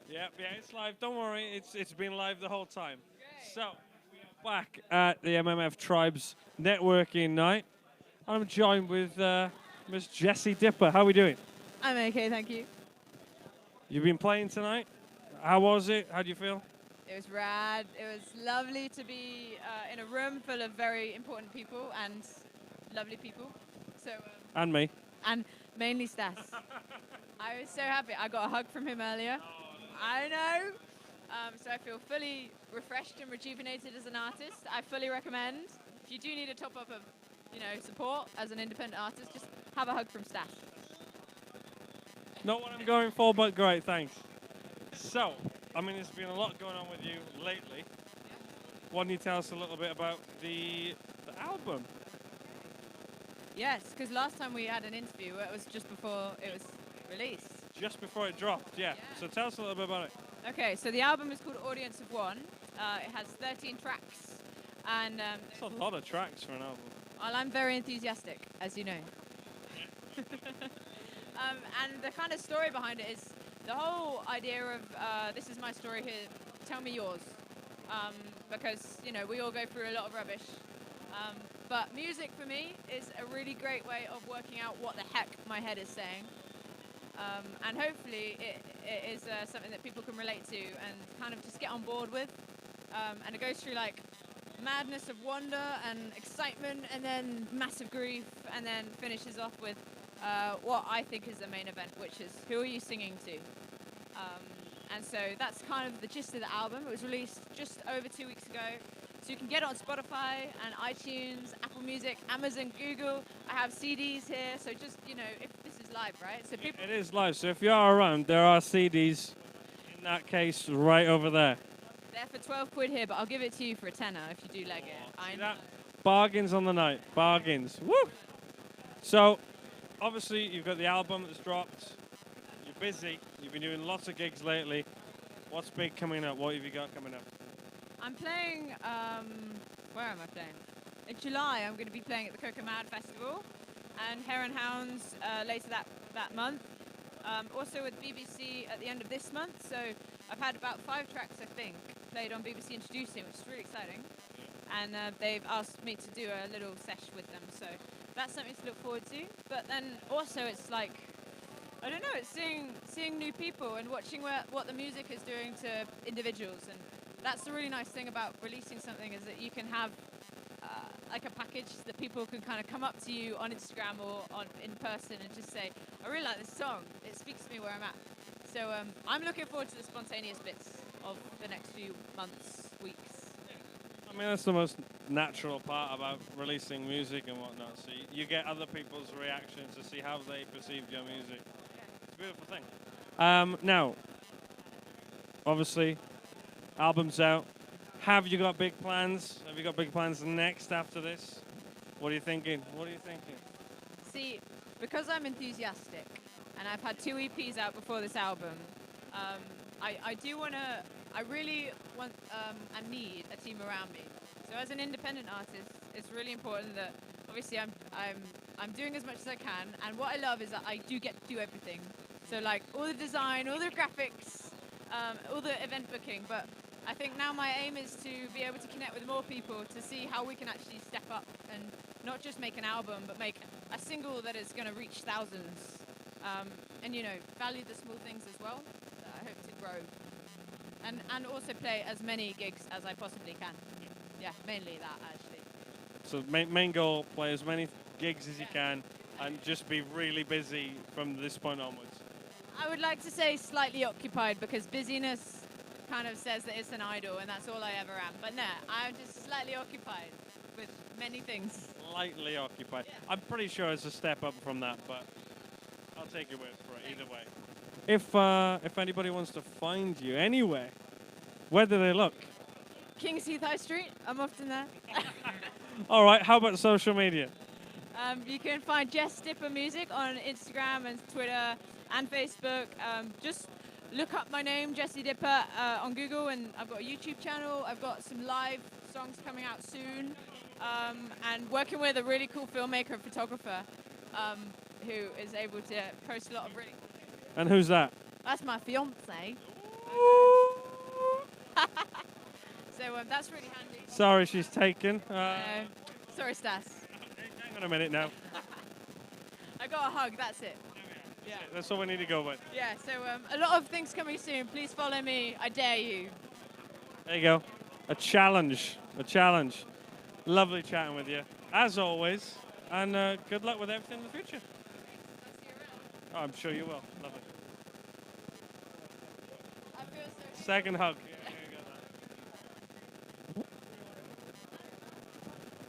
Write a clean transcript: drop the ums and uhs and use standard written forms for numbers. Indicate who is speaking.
Speaker 1: Yeah, it's live. Don't worry, it's been live the whole time. So, back at the MMF Tribes networking night, I'm joined with Miss Jessie Dipper. How are we doing?
Speaker 2: I'm okay, thank you.
Speaker 1: You've been playing tonight. How was it? How do you feel?
Speaker 2: It was rad. It was lovely to be in a room full of very important people and lovely people. So,
Speaker 1: And me.
Speaker 2: and mainly Stas. I was so happy. I got a hug from him earlier. I know. So I feel fully refreshed and rejuvenated as an artist. I fully recommend. If you do need a top up of, support as an independent artist, just have a hug from Stas.
Speaker 1: Not what I'm going for, but great, thanks. So, I mean, there's been a lot going on with you lately. Why don't you tell us a little bit about the album?
Speaker 2: Yes, because last time we had an interview, it was just before it was released.
Speaker 1: Just before it dropped, yeah. So tell us a little bit about it.
Speaker 2: Okay, so the album is called Audience of One. It has 13 tracks, and
Speaker 1: That's a lot of tracks for an album.
Speaker 2: well, I'm very enthusiastic, as you know. And the kind of story behind it is the whole idea of this is my story here, tell me yours. Because, we all go through a lot of rubbish. But music for me is a really great way of working out what the heck my head is saying. And hopefully it is something that people can relate to and kind of just get on board with. And it goes through like madness of wonder and excitement and then massive grief and then finishes off with what I think is the main event, which is who are you singing to? And so that's kind of the gist of the album. It was released just over 2 weeks ago. So you can get it on Spotify and iTunes, Apple Music, Amazon, Google. I have CDs here, so just, if this is live, right? So people.
Speaker 1: It is live, so if you are around, there are CDs, in that case, right over there.
Speaker 2: They're for 12 quid here, but I'll give it to you for a tenner if you do leg it. I
Speaker 1: See
Speaker 2: know.
Speaker 1: that? Bargains on the night, bargains. Woo! So, obviously, you've got the album that's dropped. You're busy. You've been doing lots of gigs lately. What's big coming up? What have you got coming up?
Speaker 2: I'm playing, where am I playing? In July, I'm going to be playing at the Coco Mad Festival and Hare and Hounds later that month. Also with BBC at the end of this month. So I've had about 5 tracks, I think, played on BBC Introducing, which is really exciting. And they've asked me to do a little sesh with them. So that's something to look forward to. But then also it's like, I don't know, it's seeing new people and watching what the music is doing to individuals. And that's the really nice thing about releasing something is that you can have like a package that people can kind of come up to you on Instagram or in person and just say, I really like this song. It speaks to me where I'm at. So I'm looking forward to the spontaneous bits of the next few months, weeks.
Speaker 1: I mean, that's the most natural part about releasing music and whatnot. So you get other people's reactions to see how they perceived your music. It's a beautiful thing. Now, obviously, album's out. Have you got big plans? Have you got big plans next after this? What are you thinking? What are you thinking?
Speaker 2: See, because I'm enthusiastic and I've had 2 EPs out before this album, I really want and need a team around me. So as an independent artist, it's really important that obviously I'm doing as much as I can, and what I love is that I do get to do everything. So like all the design, all the graphics, all the event booking, but I think now my aim is to be able to connect with more people to see how we can actually step up and not just make an album, but make a single that is going to reach thousands. And, value the small things as well. I hope to grow. And also play as many gigs as I possibly can. Yeah, mainly that, actually.
Speaker 1: So main goal, play as many gigs as you can and just be really busy from this point onwards.
Speaker 2: I would like to say slightly occupied because busyness kind of says that it's an idol and that's all I ever am. But no, I'm just slightly occupied with many things.
Speaker 1: Slightly occupied. Yeah. I'm pretty sure it's a step up from that, but I'll take your word for it either way. If anybody wants to find you anywhere, where do they look?
Speaker 2: King's Heath High Street, I'm often there.
Speaker 1: All right, how about social media?
Speaker 2: You can find Jess Dipper Music on Instagram and Twitter and Facebook. Just look up my name, Jessie Dipper, on Google, and I've got a YouTube channel. I've got some live songs coming out soon, and working with a really cool filmmaker and photographer who is able to post a lot of really cool things.
Speaker 1: And who's that?
Speaker 2: That's my fiance. So that's really handy.
Speaker 1: Sorry, she's taken.
Speaker 2: Sorry, Stas.
Speaker 1: Hang on a minute now.
Speaker 2: I got a hug, that's it. Yeah.
Speaker 1: That's all we need to go with.
Speaker 2: Yeah, so a lot of things coming soon. Please follow me. I dare you.
Speaker 1: There you go. A challenge. A challenge. Lovely chatting with you, as always. And good luck with everything in the future. Oh, I'm sure you will. Lovely. Second hug.